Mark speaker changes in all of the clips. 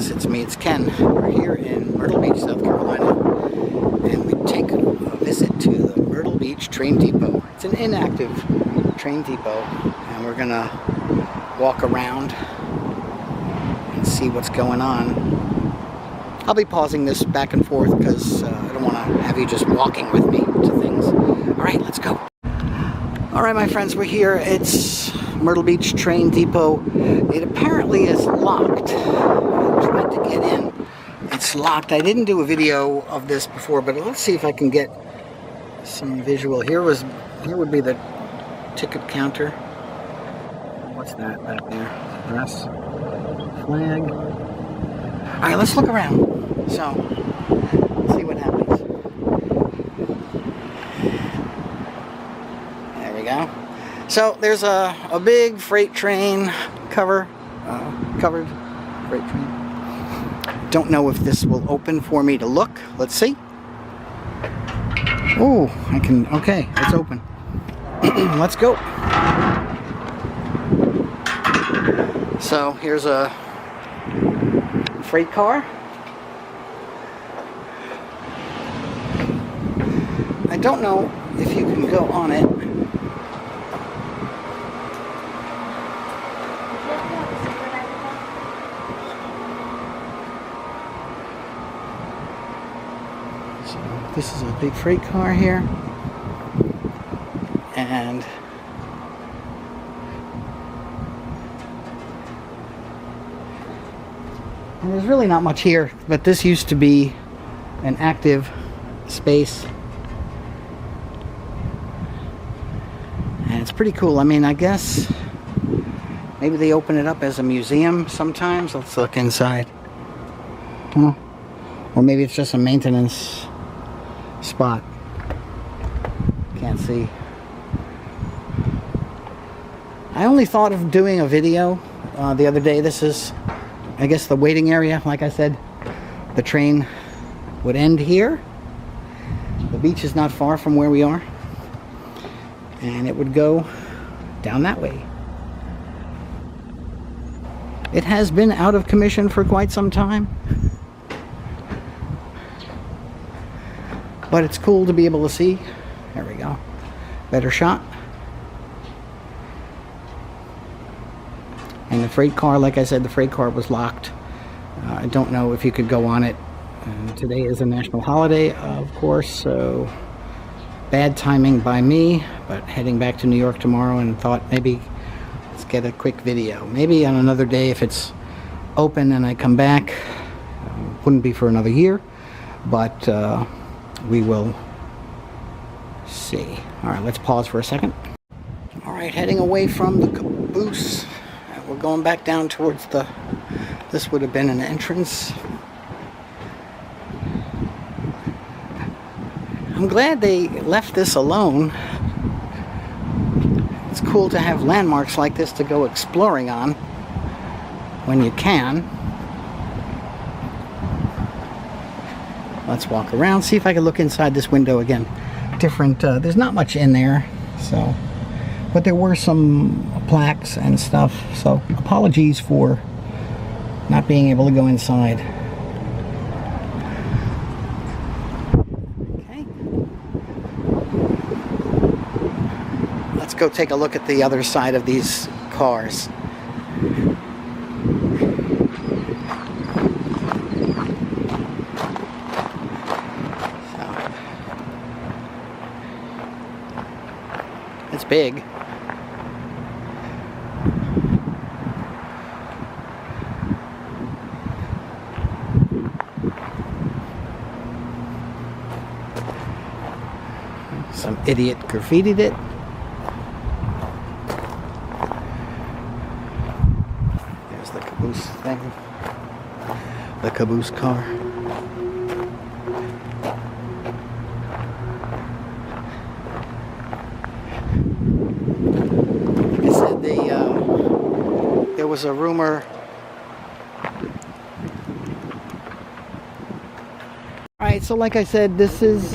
Speaker 1: friends, it's me, it's Ken. We're here in Myrtle Beach, South Carolina, and we take a visit to the Myrtle Beach Train Depot. It's an inactive train depot, and we're gonna walk around and see what's going on. I'll be pausing this back and forth because I don't want to have you just walking with me to things. Alright, let's go. Alright, my friends, we're here. It's Myrtle Beach Train Depot. It apparently is locked. I tried to get in. It's locked. I didn't do a video of this before, but let's see if I can get some visual. Here would be the ticket counter. What's that back there? Dress. Flag. Alright, let's look around. So, let's see what happens. There we go. So there's a big freight train covered freight train. Don't know if this will open for me to look. Let's see. Oh, I can, okay, it's open. Let's go. So here's a freight car. I don't know if you can go on it. This is a big freight car here, and there's really not much here, but this used to be an active space, and it's pretty cool. I mean, I guess maybe they open it up as a museum sometimes. Let's look inside. Huh? Or maybe it's just a maintenance spot. Can't see. I only thought of doing a video the other day. This is, I guess, the waiting area. Like I said, the train would end here. The beach is not far from where we are, and it would go down that way. It has been out of commission for quite some time, but it's cool to be able to see. There we go. Better shot. And the freight car, like I said, the freight car was locked. I don't know if you could go on it. Today is a national holiday, of course, so bad timing by me, but heading back to New York tomorrow, and thought maybe let's get a quick video. Maybe on another day if it's open and I come back. Wouldn't be for another year, but we will see. Alright, let's pause for a second. Alright, heading away from the caboose. We're going back down towards this would have been an entrance. I'm glad they left this alone. It's cool to have landmarks like this to go exploring on when you can. Let's walk around, see if I can look inside this window again. Different, there's not much in there, so, but there were some plaques and stuff, so apologies for not being able to go inside. Okay. Let's go take a look at the other side of these cars. It's big. Some idiot graffitied it. There's the caboose thing. The caboose car. There was a rumor. Alright, so like I said, this is...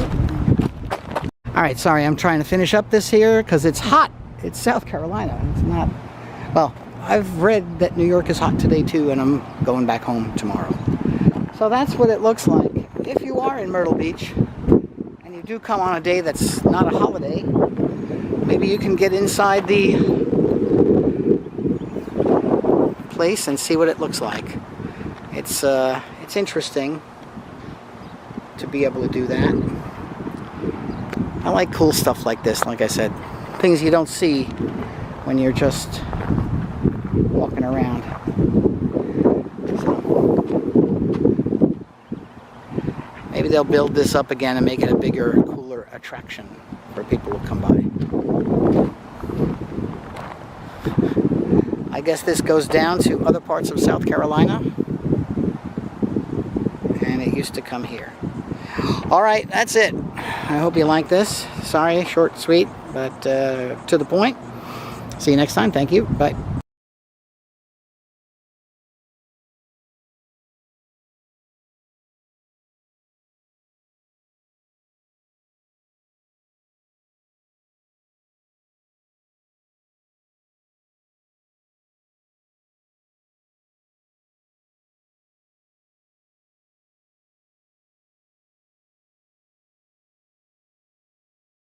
Speaker 1: Alright, sorry, I'm trying to finish up this here because it's hot. It's South Carolina. It's not... Well, I've read that New York is hot today too, and I'm going back home tomorrow. So that's what it looks like. If you are in Myrtle Beach, and you do come on a day that's not a holiday, maybe you can get inside the place and see what it looks like. It's interesting to be able to do that. I like cool stuff like this, like I said. Things you don't see when you're just walking around. So, maybe they'll build this up again and make it a bigger, cooler attraction for people to come by. I guess this goes down to other parts of South Carolina. And it used to come here. Alright, that's it. I hope you like this. Sorry, short, sweet, but to the point. See you next time. Thank you. Bye.